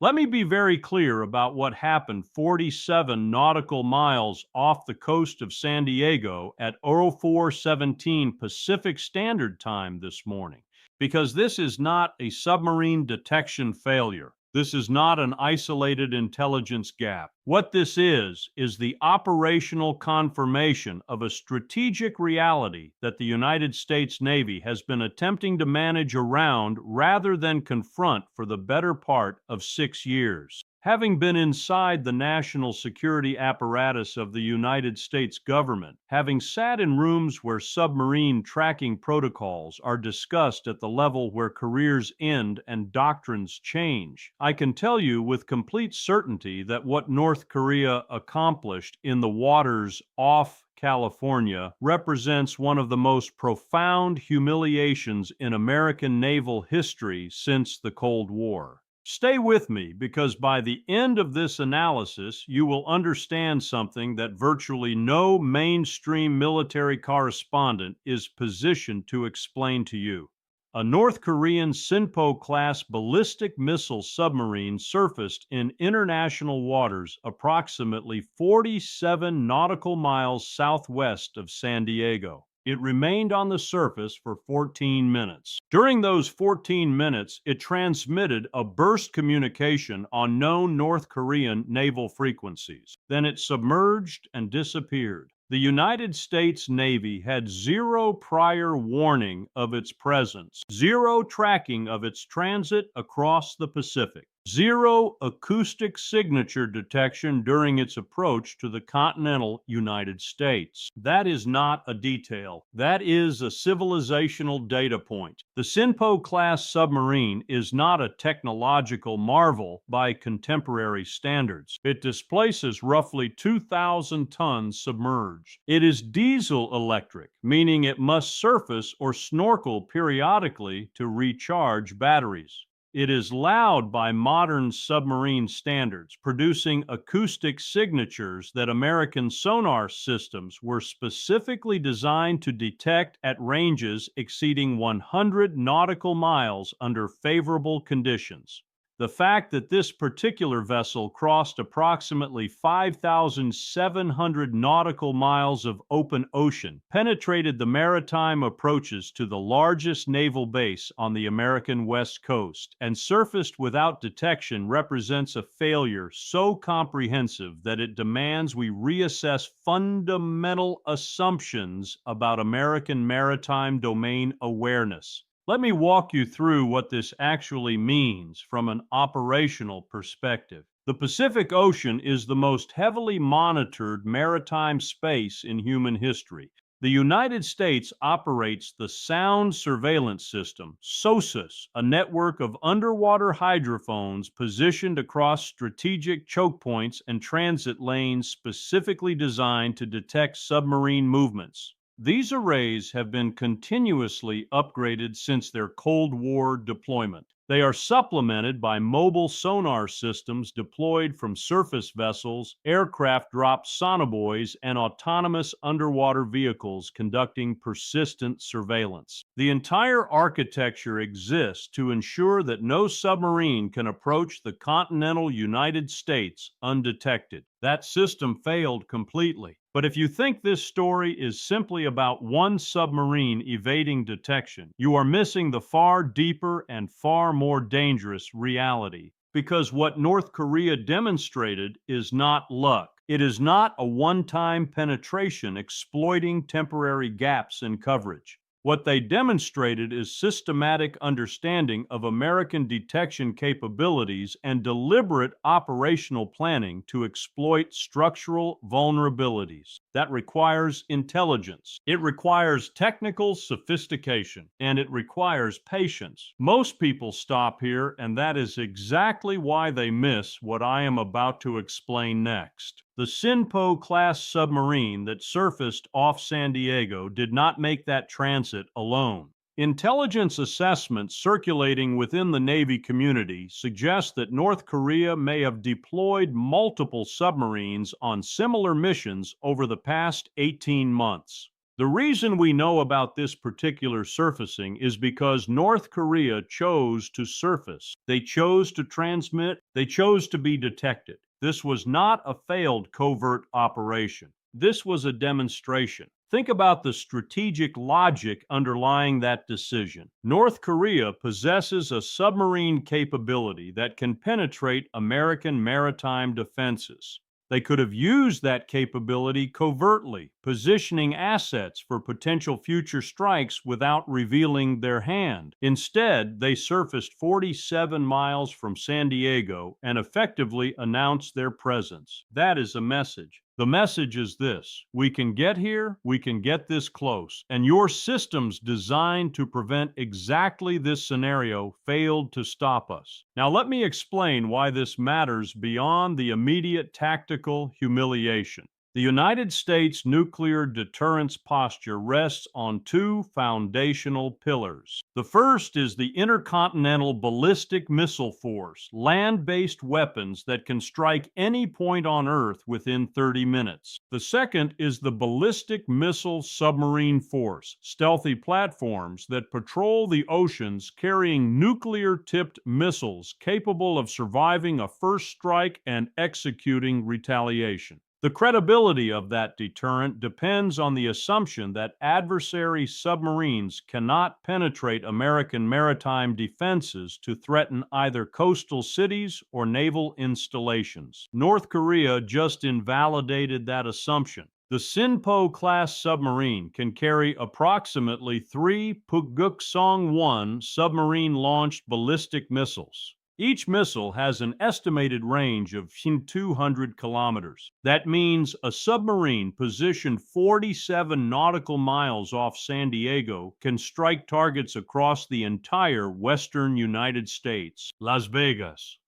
Let me be very clear about what happened 47 nautical miles off the coast of San Diego at 04:17 Pacific Standard Time this morning, because this is not a submarine detection failure. This is not an isolated intelligence gap. What this is the operational confirmation of a strategic reality that the United States Navy has been attempting to manage around rather than confront for the better part of 6 years. Having been inside the national security apparatus of the United States government, having sat in rooms where submarine tracking protocols are discussed at the level where careers end and doctrines change, I can tell you with complete certainty that what North Korea accomplished in the waters off California represents one of the most profound humiliations in American naval history since the Cold War. Stay with me because by the end of this analysis, you will understand something that virtually no mainstream military correspondent is positioned to explain to you. A North Korean Sinpo-class ballistic missile submarine surfaced in international waters approximately 47 nautical miles southwest of San Diego. It remained on the surface for 14 minutes. During those 14 minutes, it transmitted a burst communication on known North Korean naval frequencies. Then it submerged and disappeared. The United States Navy had zero prior warning of its presence, zero tracking of its transit across the Pacific, zero acoustic signature detection during its approach to the continental United States. That is not a detail. That is a civilizational data point. The Sinpo-class submarine is not a technological marvel by contemporary standards. It displaces roughly 2,000 tons submerged. It is diesel electric, meaning it must surface or snorkel periodically to recharge batteries. It is loud by modern submarine standards, producing acoustic signatures that American sonar systems were specifically designed to detect at ranges exceeding 100 nautical miles under favorable conditions. The fact that this particular vessel crossed approximately 5,700 nautical miles of open ocean, penetrated the maritime approaches to the largest naval base on the American West Coast, and surfaced without detection represents a failure so comprehensive that it demands we reassess fundamental assumptions about American maritime domain awareness. Let me walk you through what this actually means from an operational perspective. The Pacific Ocean is the most heavily monitored maritime space in human history. The United States operates the Sound Surveillance System, SOSUS, a network of underwater hydrophones positioned across strategic choke points and transit lanes specifically designed to detect submarine movements. These arrays have been continuously upgraded since their Cold War deployment. They are supplemented by mobile sonar systems deployed from surface vessels, aircraft-dropped sonobuoys, and autonomous underwater vehicles conducting persistent surveillance. The entire architecture exists to ensure that no submarine can approach the continental United States undetected. That system failed completely. But if you think this story is simply about one submarine evading detection, you are missing the far deeper and far more dangerous reality. Because what North Korea demonstrated is not luck. It is not a one-time penetration exploiting temporary gaps in coverage. What they demonstrated is systematic understanding of American detection capabilities and deliberate operational planning to exploit structural vulnerabilities. That requires intelligence. It requires technical sophistication, and it requires patience. Most people stop here, and that is exactly why they miss what I am about to explain next. The Sinpo-class submarine that surfaced off San Diego did not make that transit alone. Intelligence assessments circulating within the Navy community suggest that North Korea may have deployed multiple submarines on similar missions over the past 18 months. The reason we know about this particular surfacing is because North Korea chose to surface. They chose to transmit. They chose to be detected. This was not a failed covert operation. This was a demonstration. Think about the strategic logic underlying that decision. North Korea possesses a submarine capability that can penetrate American maritime defenses. They could have used that capability covertly, positioning assets for potential future strikes without revealing their hand. Instead, they surfaced 47 miles from San Diego and effectively announced their presence. That is a message. The message is this: we can get here, we can get this close, and your systems designed to prevent exactly this scenario failed to stop us. Now, let me explain why this matters beyond the immediate tactical humiliation. The United States nuclear deterrence posture rests on two foundational pillars. The first is the Intercontinental Ballistic Missile Force, land-based weapons that can strike any point on Earth within 30 minutes. The second is the Ballistic Missile Submarine Force, stealthy platforms that patrol the oceans carrying nuclear-tipped missiles capable of surviving a first strike and executing retaliation. The credibility of that deterrent depends on the assumption that adversary submarines cannot penetrate American maritime defenses to threaten either coastal cities or naval installations. North Korea just invalidated that assumption. The Sinpo-class submarine can carry approximately 3 Pukguksong-1 submarine-launched ballistic missiles. Each missile has an estimated range of 200 kilometers. That means a submarine positioned 47 nautical miles off San Diego can strike targets across the entire western United States. Las Vegas,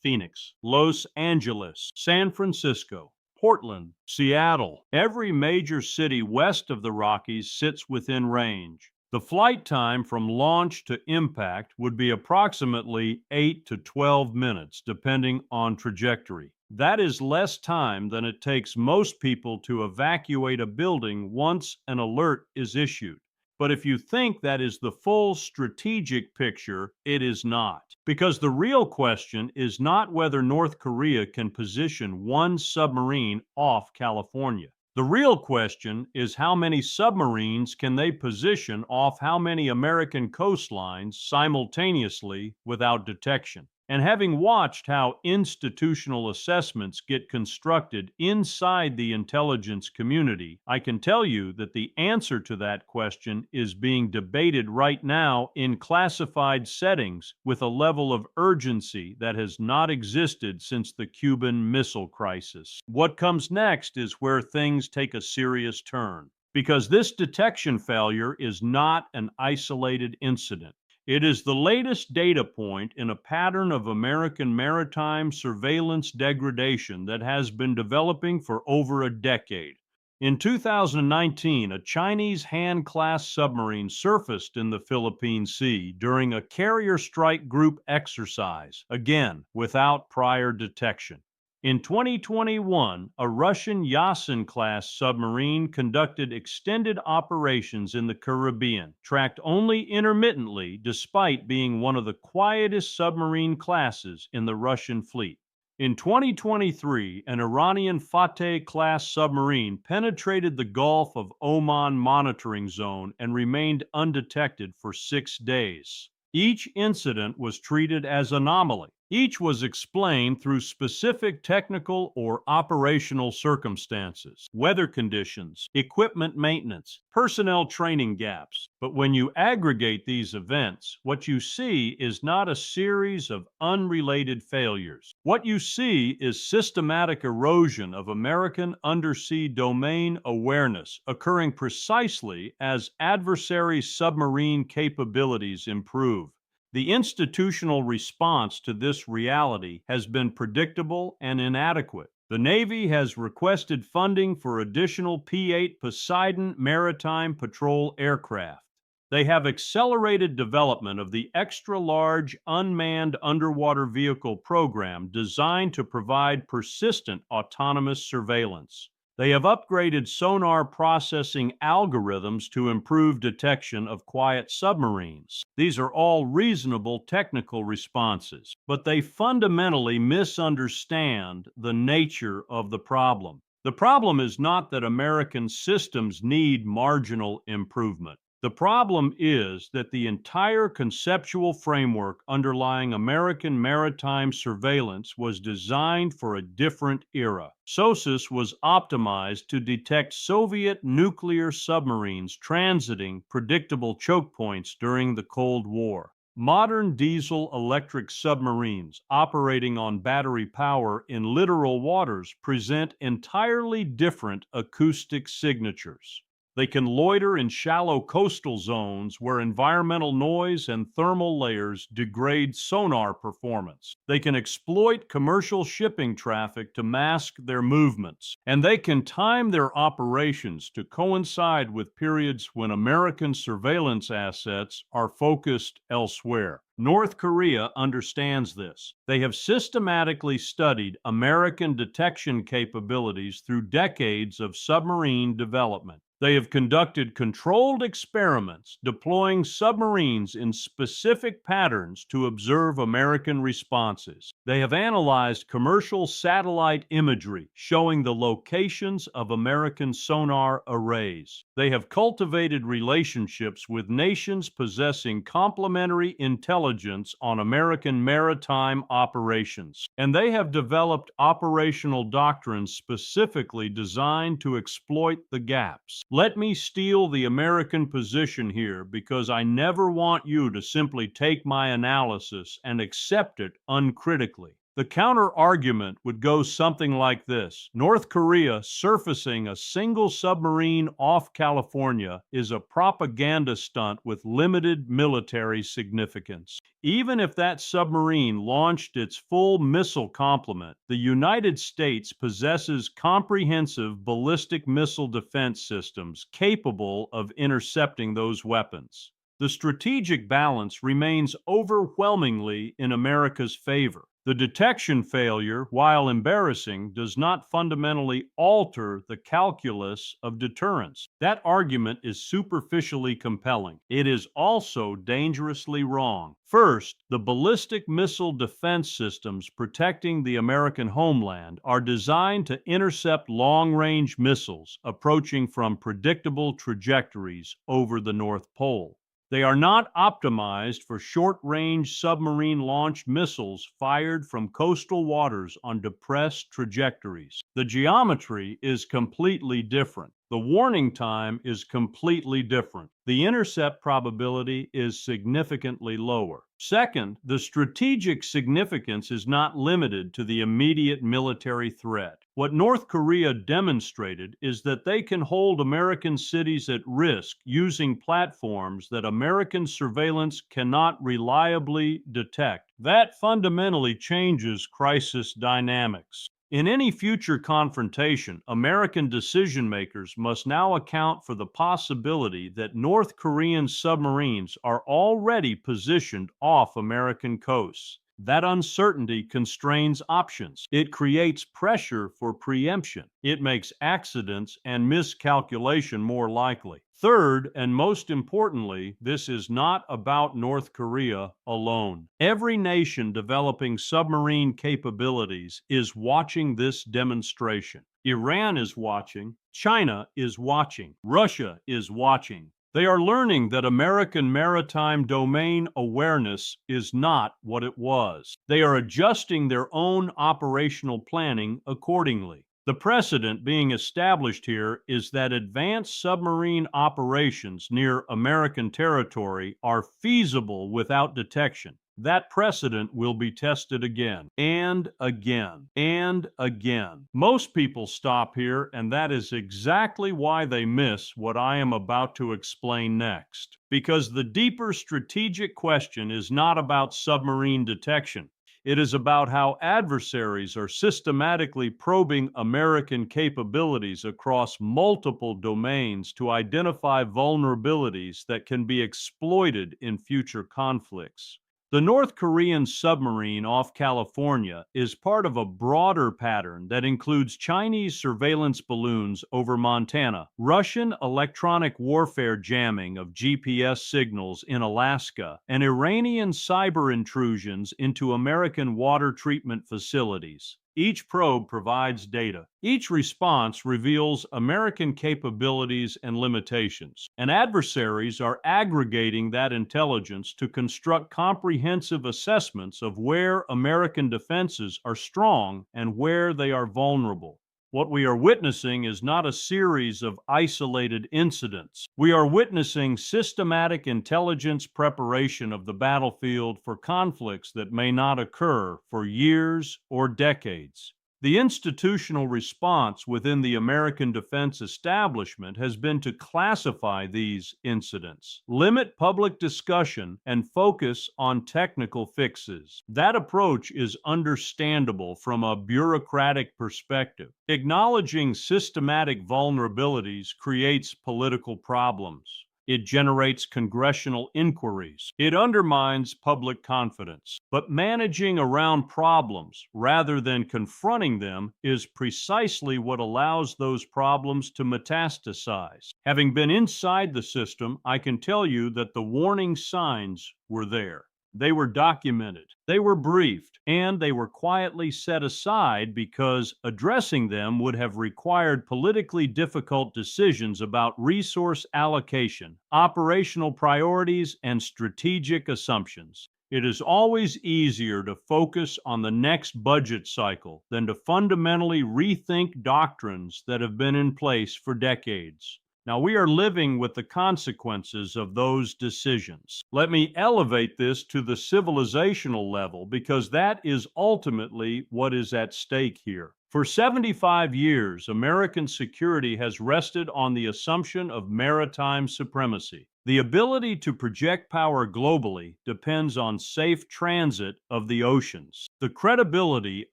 Phoenix, Los Angeles, San Francisco, Portland, Seattle. Every major city west of the Rockies sits within range. The flight time from launch to impact would be approximately 8 to 12 minutes, depending on trajectory. That is less time than it takes most people to evacuate a building once an alert is issued. But if you think that is the full strategic picture, it is not. Because the real question is not whether North Korea can position one submarine off California. The real question is how many submarines can they position off how many American coastlines simultaneously without detection. And having watched how institutional assessments get constructed inside the intelligence community, I can tell you that the answer to that question is being debated right now in classified settings with a level of urgency that has not existed since the Cuban Missile Crisis. What comes next is where things take a serious turn, because this detection failure is not an isolated incident. It is the latest data point in a pattern of American maritime surveillance degradation that has been developing for over a decade. In 2019, a Chinese Han-class submarine surfaced in the Philippine Sea during a carrier strike group exercise, again without prior detection. In 2021, a Russian Yasin-class submarine conducted extended operations in the Caribbean, tracked only intermittently despite being one of the quietest submarine classes in the Russian fleet. In 2023, an Iranian Fateh-class submarine penetrated the Gulf of Oman monitoring zone and remained undetected for 6 days. Each incident was treated as anomaly. Each was explained through specific technical or operational circumstances, weather conditions, equipment maintenance, personnel training gaps. But when you aggregate these events, what you see is not a series of unrelated failures. What you see is systematic erosion of American undersea domain awareness occurring precisely as adversary submarine capabilities improve. The institutional response to this reality has been predictable and inadequate. The Navy has requested funding for additional P-8 Poseidon maritime patrol aircraft. They have accelerated development of the extra-large unmanned underwater vehicle program designed to provide persistent autonomous surveillance. They have upgraded sonar processing algorithms to improve detection of quiet submarines. These are all reasonable technical responses, but they fundamentally misunderstand the nature of the problem. The problem is not that American systems need marginal improvement. The problem is that the entire conceptual framework underlying American maritime surveillance was designed for a different era. SOSUS was optimized to detect Soviet nuclear submarines transiting predictable choke points during the Cold War. Modern diesel-electric submarines operating on battery power in littoral waters present entirely different acoustic signatures. They can loiter in shallow coastal zones where environmental noise and thermal layers degrade sonar performance. They can exploit commercial shipping traffic to mask their movements, and they can time their operations to coincide with periods when American surveillance assets are focused elsewhere. North Korea understands this. They have systematically studied American detection capabilities through decades of submarine development. They have conducted controlled experiments deploying submarines in specific patterns to observe American responses. They have analyzed commercial satellite imagery showing the locations of American sonar arrays. They have cultivated relationships with nations possessing complementary intelligence on American maritime operations. And they have developed operational doctrines specifically designed to exploit the gaps. Let me steal the American position here because I never want you to simply take my analysis and accept it uncritically. The counter-argument would go something like this. North Korea surfacing a single submarine off California is a propaganda stunt with limited military significance. Even if that submarine launched its full missile complement, the United States possesses comprehensive ballistic missile defense systems capable of intercepting those weapons. The strategic balance remains overwhelmingly in America's favor. The detection failure, while embarrassing, does not fundamentally alter the calculus of deterrence. That argument is superficially compelling. It is also dangerously wrong. First, the ballistic missile defense systems protecting the American homeland are designed to intercept long-range missiles approaching from predictable trajectories over the North Pole. They are not optimized for short-range submarine-launched missiles fired from coastal waters on depressed trajectories. The geometry is completely different. The warning time is completely different. The intercept probability is significantly lower. Second, the strategic significance is not limited to the immediate military threat. What North Korea demonstrated is that they can hold American cities at risk using platforms that American surveillance cannot reliably detect. That fundamentally changes crisis dynamics. In any future confrontation, American decision makers must now account for the possibility that North Korean submarines are already positioned off American coasts. That uncertainty constrains options. It creates pressure for preemption. It makes accidents and miscalculation more likely. Third, and most importantly, this is not about North Korea alone. Every nation developing submarine capabilities is watching this demonstration. Iran is watching. China is watching. Russia is watching. They are learning that American maritime domain awareness is not what it was. They are adjusting their own operational planning accordingly. The precedent being established here is that advanced submarine operations near American territory are feasible without detection. That precedent will be tested again and again and again. Most people stop here, and that is exactly why they miss what I am about to explain next. Because the deeper strategic question is not about submarine detection. It is about how adversaries are systematically probing American capabilities across multiple domains to identify vulnerabilities that can be exploited in future conflicts. The North Korean submarine off California is part of a broader pattern that includes Chinese surveillance balloons over Montana, Russian electronic warfare jamming of GPS signals in Alaska, and Iranian cyber intrusions into American water treatment facilities. Each probe provides data. Each response reveals American capabilities and limitations, and adversaries are aggregating that intelligence to construct comprehensive assessments of where American defenses are strong and where they are vulnerable. What we are witnessing is not a series of isolated incidents. We are witnessing systematic intelligence preparation of the battlefield for conflicts that may not occur for years or decades. The institutional response within the American defense establishment has been to classify these incidents, limit public discussion, and focus on technical fixes. That approach is understandable from a bureaucratic perspective. Acknowledging systematic vulnerabilities creates political problems. It generates congressional inquiries. It undermines public confidence. But managing around problems rather than confronting them is precisely what allows those problems to metastasize. Having been inside the system, I can tell you that the warning signs were there. They were documented, they were briefed, and they were quietly set aside because addressing them would have required politically difficult decisions about resource allocation, operational priorities, and strategic assumptions. It is always easier to focus on the next budget cycle than to fundamentally rethink doctrines that have been in place for decades. Now, we are living with the consequences of those decisions. Let me elevate this to the civilizational level because that is ultimately what is at stake here. For 75 years, American security has rested on the assumption of maritime supremacy. The ability to project power globally depends on safe transit of the oceans. The credibility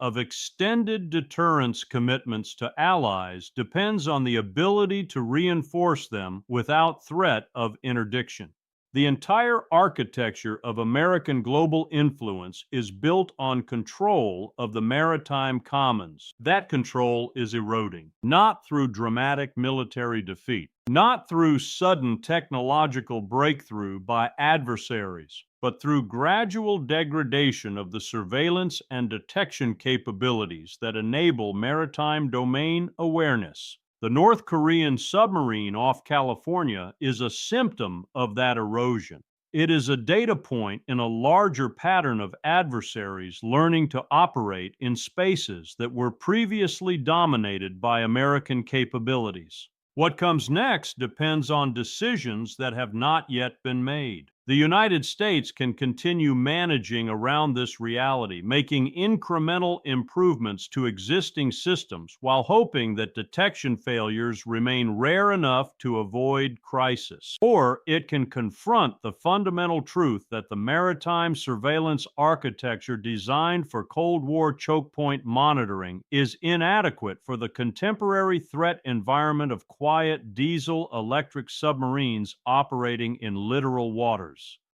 of extended deterrence commitments to allies depends on the ability to reinforce them without threat of interdiction. The entire architecture of American global influence is built on control of the maritime commons. That control is eroding, not through dramatic military defeat, not through sudden technological breakthrough by adversaries, but through gradual degradation of the surveillance and detection capabilities that enable maritime domain awareness. The North Korean submarine off California is a symptom of that erosion. It is a data point in a larger pattern of adversaries learning to operate in spaces that were previously dominated by American capabilities. What comes next depends on decisions that have not yet been made. The United States can continue managing around this reality, making incremental improvements to existing systems while hoping that detection failures remain rare enough to avoid crisis. Or it can confront the fundamental truth that the maritime surveillance architecture designed for Cold War choke point monitoring is inadequate for the contemporary threat environment of quiet diesel-electric submarines operating in littoral waters.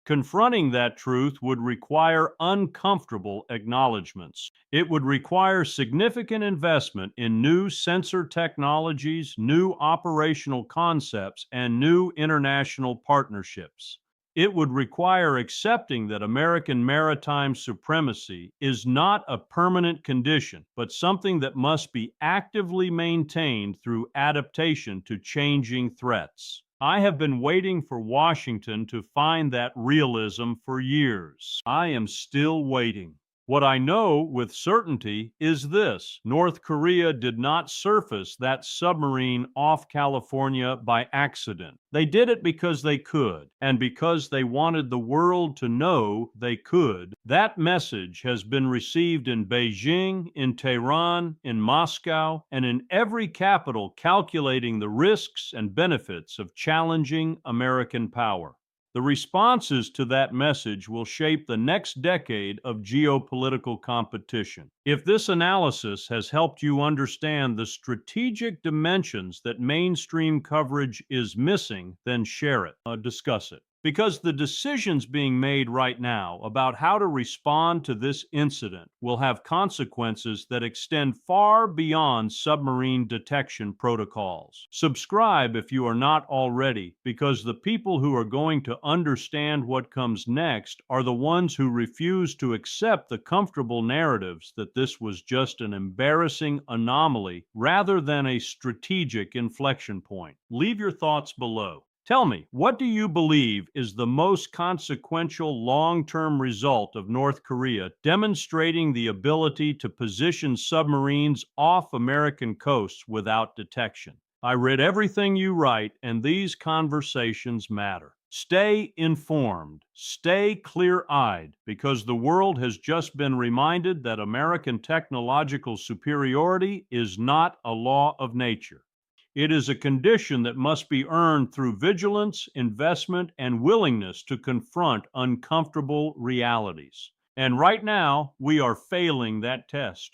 Confronting that truth would require uncomfortable acknowledgments. It would require significant investment in new sensor technologies, new operational concepts, and new international partnerships. It would require accepting that American maritime supremacy is not a permanent condition, but something that must be actively maintained through adaptation to changing threats. I have been waiting for Washington to find that realism for years. I am still waiting. What I know with certainty is this: North Korea did not surface that submarine off California by accident. They did it because they could, and because they wanted the world to know they could. That message has been received in Beijing, in Tehran, in Moscow, and in every capital calculating the risks and benefits of challenging American power. The responses to that message will shape the next decade of geopolitical competition. If this analysis has helped you understand the strategic dimensions that mainstream coverage is missing, then share it. Discuss it. Because the decisions being made right now about how to respond to this incident will have consequences that extend far beyond submarine detection protocols. Subscribe if you are not already, because the people who are going to understand what comes next are the ones who refuse to accept the comfortable narratives that this was just an embarrassing anomaly rather than a strategic inflection point. Leave your thoughts below. Tell me, what do you believe is the most consequential long-term result of North Korea demonstrating the ability to position submarines off American coasts without detection? I read everything you write, and these conversations matter. Stay informed, stay clear-eyed, because the world has just been reminded that American technological superiority is not a law of nature. It is a condition that must be earned through vigilance, investment, and willingness to confront uncomfortable realities. And right now, we are failing that test.